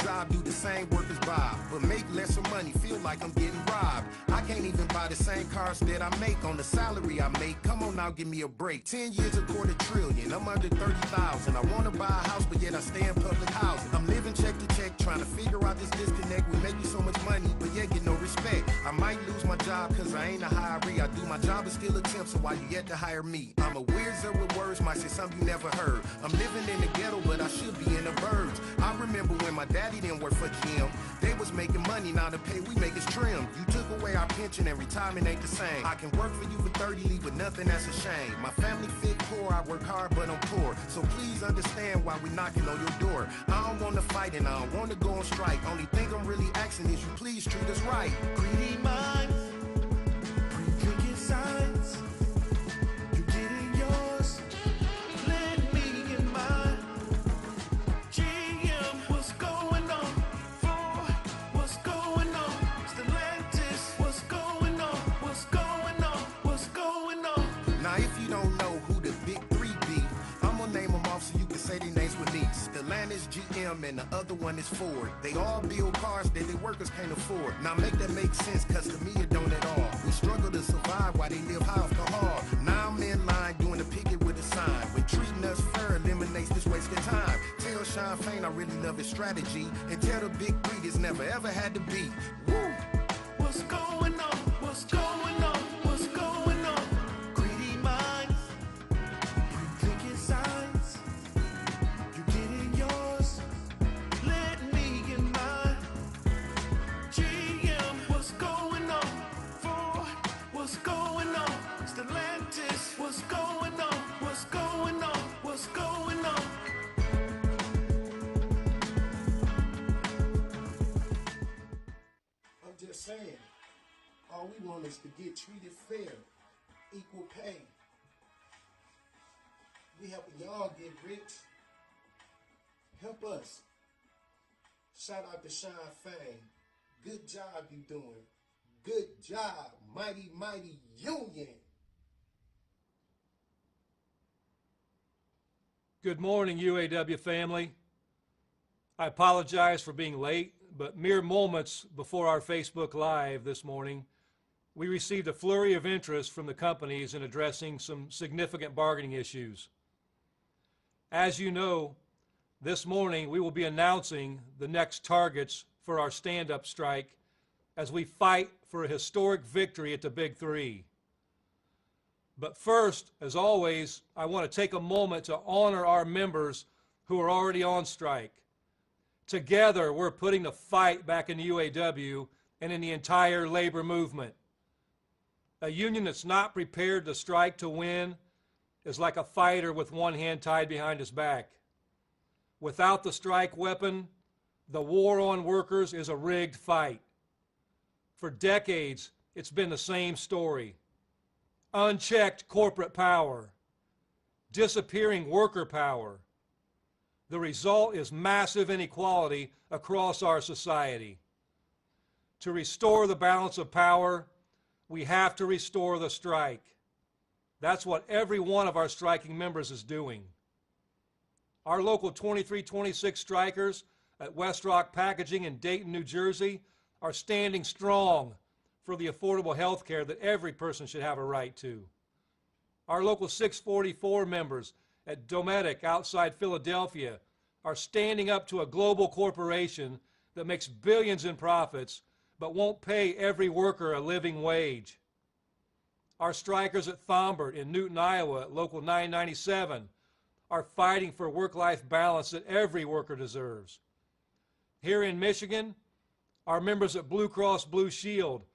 job, do the same work as Bob, but make lesser money, feel like I'm getting robbed. I can't even buy the same cars that I make on the salary I make. Come on now, give me a break. 10 years, $250 billion. I'm under 30,000. I want to buy a house, but yet I stay in public housing. I'm living check to check, trying to figure out this disconnect. We making so much money, but yet get no respect. I might lose my job because I ain't a hiree. I do my job and still a temp, so why you yet to hire me? I'm a weird zero with words, might say something you never heard. I'm living in the ghetto, but I should be in the birds. I remember when my daddy didn't work for GM. They was making money, now the pay we make is trim. You took away our pension and retirement ain't the same. I can work for you for 30, leave with nothing, that's a shame. My family fit poor, I work hard, but I'm poor. So please understand why we knocking on your door. I don't want to fight and I don't want to go on strike. Only thing I'm really asking is you please treat us right. Greedy minds, pre-drinking signs. You getting yours, let me get mine. GM, what's going on? Ford, what's going on? Stellantis, what's going on? What's going on? What's going on? Now if you don't know who the big three be, I'm gonna name them off so you can say their names with me. Stellantis, GM, and the other one is Ford. They all build cars that their workers can't afford. Now make that make sense, cause to me it don't at all. We struggle to survive while they live high off the hog. Now I'm in line doing the picket with a sign. When treating us fair eliminates this wasted time. Tell Shawn Fain I really love his strategy. And tell the big three this never ever had to be. Woo! What's going on? What's going on? What's going on? Greedy minds, pre-drinking signs. You getting yours, let me get mine. GM, what's going on? Ford, what's going on? Stellantis, what's going on? What's going on? What's going on? I'm just saying, all we want is to get treated fair, equal pay. We helping y'all get rich. Help us. Shout out to Shawn Fain. Good job you doing. Good job, mighty, mighty union. Good morning, UAW family. I apologize for being late, but mere moments before our Facebook Live this morning, we received a flurry of interest from the companies in addressing some significant bargaining issues. As you know, this morning we will be announcing the next targets for our stand-up strike as we fight for a historic victory at the Big Three. But first, as always, I want to take a moment to honor our members who are already on strike. Together, we're putting the fight back in the UAW and in the entire labor movement. A union that's not prepared to strike to win is like a fighter with one hand tied behind his back. Without the strike weapon, the war on workers is a rigged fight. For decades, it's been the same story. Unchecked corporate power, disappearing worker power. The result is massive inequality across our society. To restore the balance of power, we have to restore the strike. That's what every one of our striking members is doing. Our local 2326 strikers at West Rock Packaging in Dayton, New Jersey are standing strong for the affordable health care that every person should have a right to. Our local 644 members at Dometic outside Philadelphia are standing up to a global corporation that makes billions in profits but won't pay every worker a living wage. Our strikers at Thombert in Newton, Iowa at Local 997 are fighting for work-life balance that every worker deserves. Here in Michigan, our members at Blue Cross Blue Shield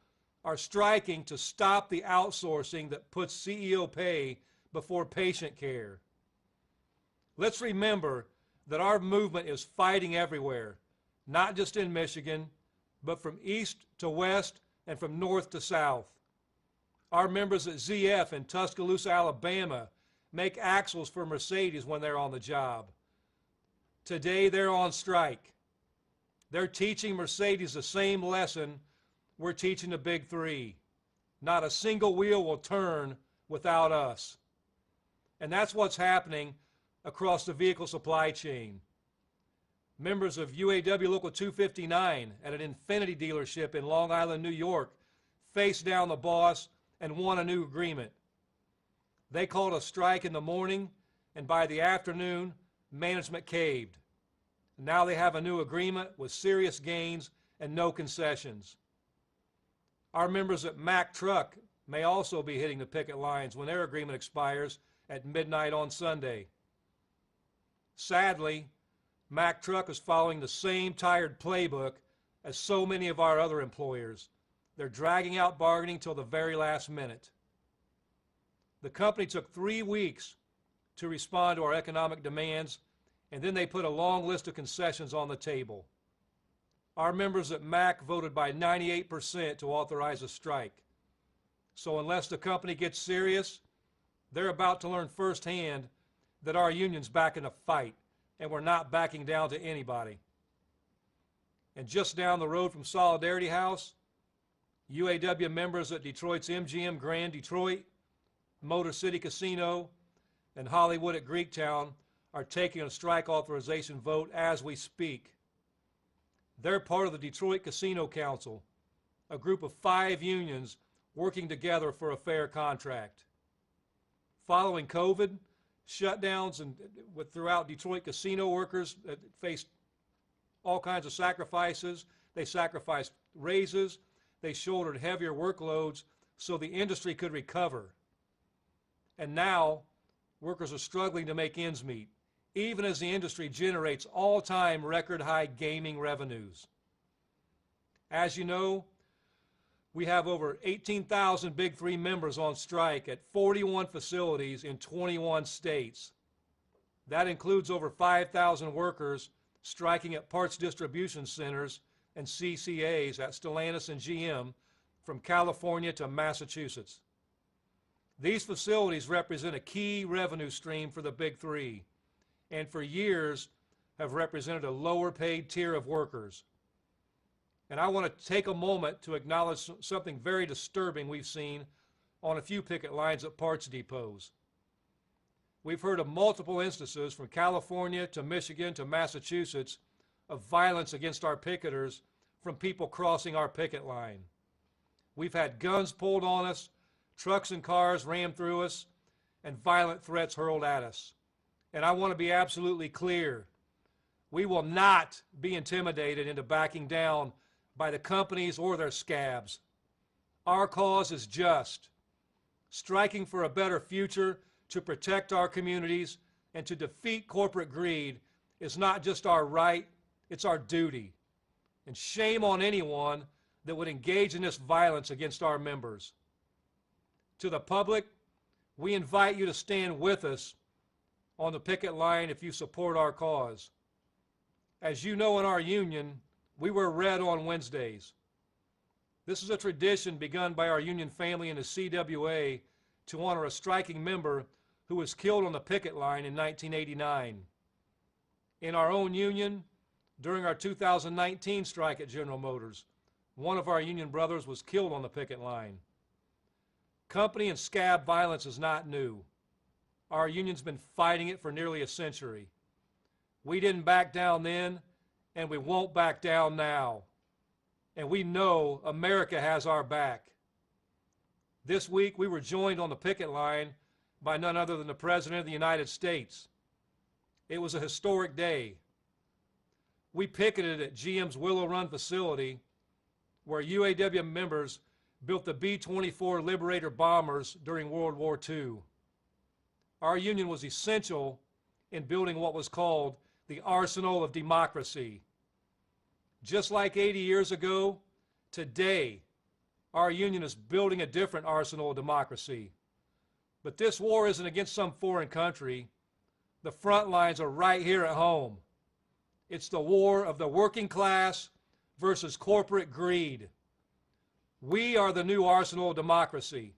are striking to stop the outsourcing that puts CEO pay before patient care. Let's remember that our movement is fighting everywhere, not just in Michigan, but from east to west and from north to south. Our members at ZF in Tuscaloosa, Alabama make axles for Mercedes when they're on the job. Today they're on strike. They're teaching Mercedes the same lesson we're teaching the Big Three. Not a single wheel will turn without us. And that's what's happening across the vehicle supply chain. Members of UAW Local 259 at an Infiniti dealership in Long Island, New York, faced down the boss and won a new agreement. They called a strike in the morning, and by the afternoon, management caved. Now they have a new agreement with serious gains and no concessions. Our members at Mack Truck may also be hitting the picket lines when their agreement expires at midnight on Sunday. Sadly, Mack Truck is following the same tired playbook as so many of our other employers. They're dragging out bargaining till the very last minute. The company took 3 weeks to respond to our economic demands, and then they put a long list of concessions on the table. Our members at Mack voted by 98% to authorize a strike. So unless the company gets serious, they're about to learn firsthand that our union's back in a fight, and we're not backing down to anybody. And just down the road from Solidarity House, UAW members at Detroit's MGM Grand Detroit, Motor City Casino, and Hollywood at Greektown are taking a strike authorization vote as we speak. They're part of the Detroit Casino Council, a group of 5 unions working together for a fair contract. Following COVID, shutdowns throughout Detroit, casino workers faced all kinds of sacrifices. They sacrificed raises. They shouldered heavier workloads so the industry could recover. And now, workers are struggling to make ends meet, even as the industry generates all-time record-high gaming revenues. As you know, we have over 18,000 Big Three members on strike at 41 facilities in 21 states. That includes over 5,000 workers striking at parts distribution centers and CCAs at Stellantis and GM from California to Massachusetts. These facilities represent a key revenue stream for the Big Three, and for years have represented a lower paid tier of workers. And I want to take a moment to acknowledge something very disturbing we've seen on a few picket lines at parts depots. We've heard of multiple instances from California to Michigan to Massachusetts of violence against our picketers from people crossing our picket line. We've had guns pulled on us, trucks and cars rammed through us, and violent threats hurled at us. And I want to be absolutely clear. We will not be intimidated into backing down by the companies or their scabs. Our cause is just. Striking for a better future to protect our communities and to defeat corporate greed is not just our right, it's our duty. And shame on anyone that would engage in this violence against our members. To the public, we invite you to stand with us on the picket line if you support our cause. As you know, in our union, we wear red on Wednesdays. This is a tradition begun by our union family in the CWA to honor a striking member who was killed on the picket line in 1989. In our own union, during our 2019 strike at General Motors, one of our union brothers was killed on the picket line. Company and scab violence is not new. Our union's been fighting it for nearly a century. We didn't back down then, and we won't back down now. And we know America has our back. This week, we were joined on the picket line by none other than the President of the United States. It was a historic day. We picketed at GM's Willow Run facility, where UAW members built the B-24 Liberator bombers during World War II. Our union was essential in building what was called the arsenal of democracy. Just like 80 years ago, today, our union is building a different arsenal of democracy. But this war isn't against some foreign country. The front lines are right here at home. It's the war of the working class versus corporate greed. We are the new arsenal of democracy.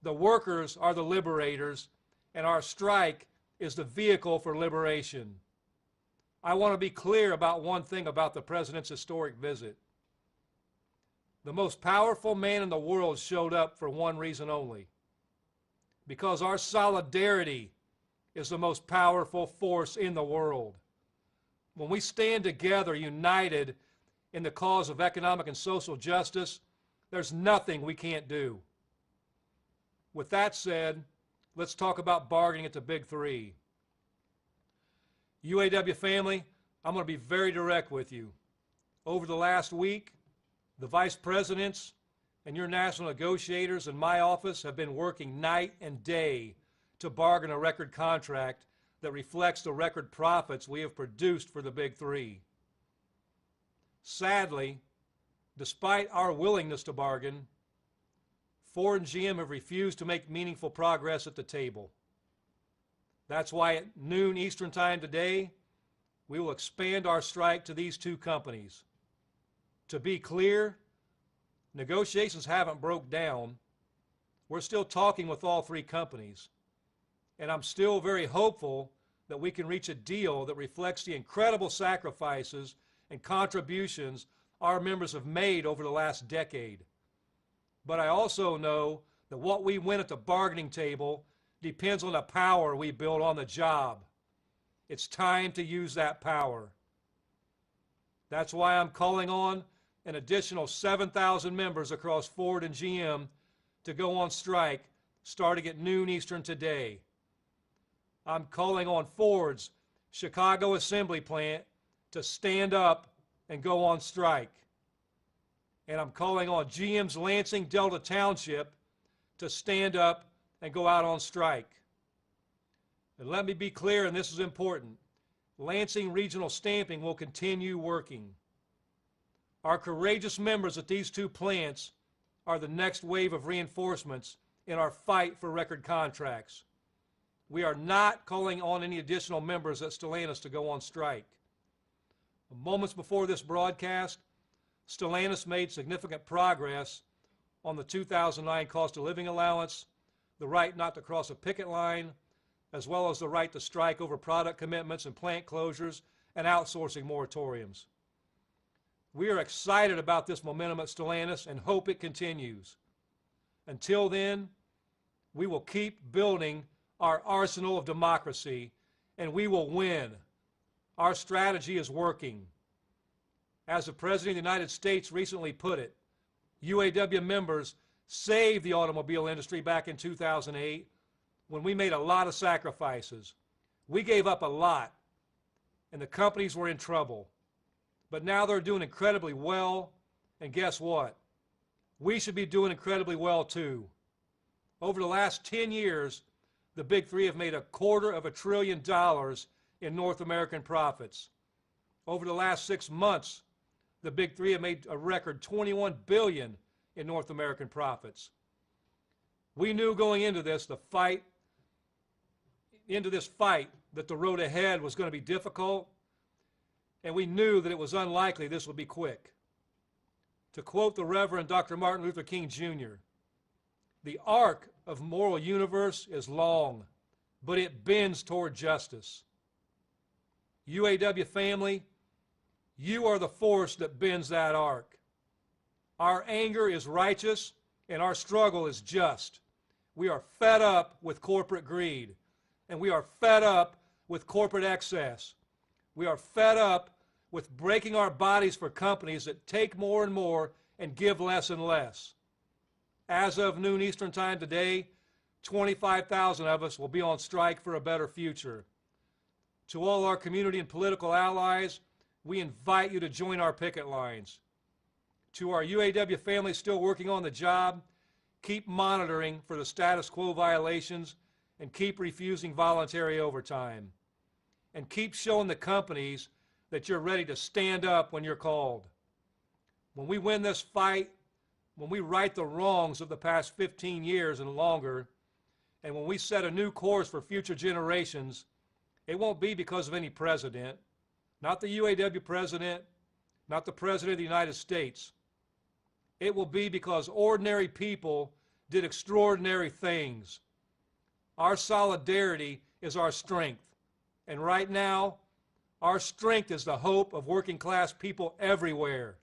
The workers are the liberators, and our strike is the vehicle for liberation. I want to be clear about one thing about the President's historic visit. The most powerful man in the world showed up for one reason only: because our solidarity is the most powerful force in the world. when we stand together united in the cause of economic and social justice, there's nothing we can't do. With that said, let's talk about bargaining at the Big Three. UAW family, I'm going to be very direct with you. Over the last week, the vice presidents and your national negotiators in my office have been working night and day to bargain a record contract that reflects the record profits we have produced for the Big Three. Sadly, despite our willingness to bargain, Ford and GM have refused to make meaningful progress at the table. That's why at noon Eastern Time today, we will expand our strike to these two companies. To be clear, negotiations haven't broke down. We're still talking with all three companies. And I'm still very hopeful that we can reach a deal that reflects the incredible sacrifices and contributions our members have made over the last decade. But I also know that what we win at the bargaining table depends on the power we build on the job. It's time to use that power. That's why I'm calling on an additional 7,000 members across Ford and GM to go on strike starting at noon Eastern today. I'm calling on Ford's Chicago assembly plant to stand up and go on strike. And I'm calling on GM's Lansing Delta Township to stand up and go out on strike. And let me be clear, and this is important, Lansing Regional Stamping will continue working. Our courageous members at these two plants are the next wave of reinforcements in our fight for record contracts. We are not calling on any additional members at Stellantis to go on strike. Moments before this broadcast, Stellantis made significant progress on the 2009 cost of living allowance, the right not to cross a picket line, as well as the right to strike over product commitments and plant closures and outsourcing moratoriums. We are excited about this momentum at Stellantis and hope it continues. Until then, we will keep building our arsenal of democracy, and we will win. Our strategy is working. As the President of the United States recently put it, UAW members saved the automobile industry back in 2008 when we made a lot of sacrifices. We gave up a lot, and the companies were in trouble. But now they're doing incredibly well, and guess what? We should be doing incredibly well too. Over the last 10 years, the Big Three have made $250 billion in North American profits. Over the last 6 months, the Big Three have made a record $21 billion in North American profits. We knew going into this fight that the road ahead was going to be difficult, and we knew that it was unlikely this would be quick. To quote the Reverend Dr. Martin Luther King Jr., "The arc of moral universe is long, but it bends toward justice." UAW family, you are the force that bends that arc. Our anger is righteous, and our struggle is just. We are fed up with corporate greed, and we are fed up with corporate excess. We are fed up with breaking our bodies for companies that take more and more and give less and less. As of noon Eastern Time today, 25,000 of us will be on strike for a better future. To all our community and political allies, we invite you to join our picket lines. To our UAW family still working on the job, keep monitoring for the status quo violations and keep refusing voluntary overtime. And keep showing the companies that you're ready to stand up when you're called. When we win this fight, when we right the wrongs of the past 15 years and longer, and when we set a new course for future generations, it won't be because of any president, not the UAW president, not the President of the United States. It will be because ordinary people did extraordinary things. Our solidarity is our strength. And right now, our strength is the hope of working class people everywhere.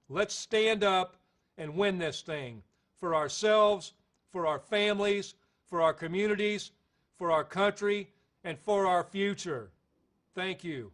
Let's stand up and win this thing for ourselves, for our families, for our communities, for our country, and for our future. Thank you.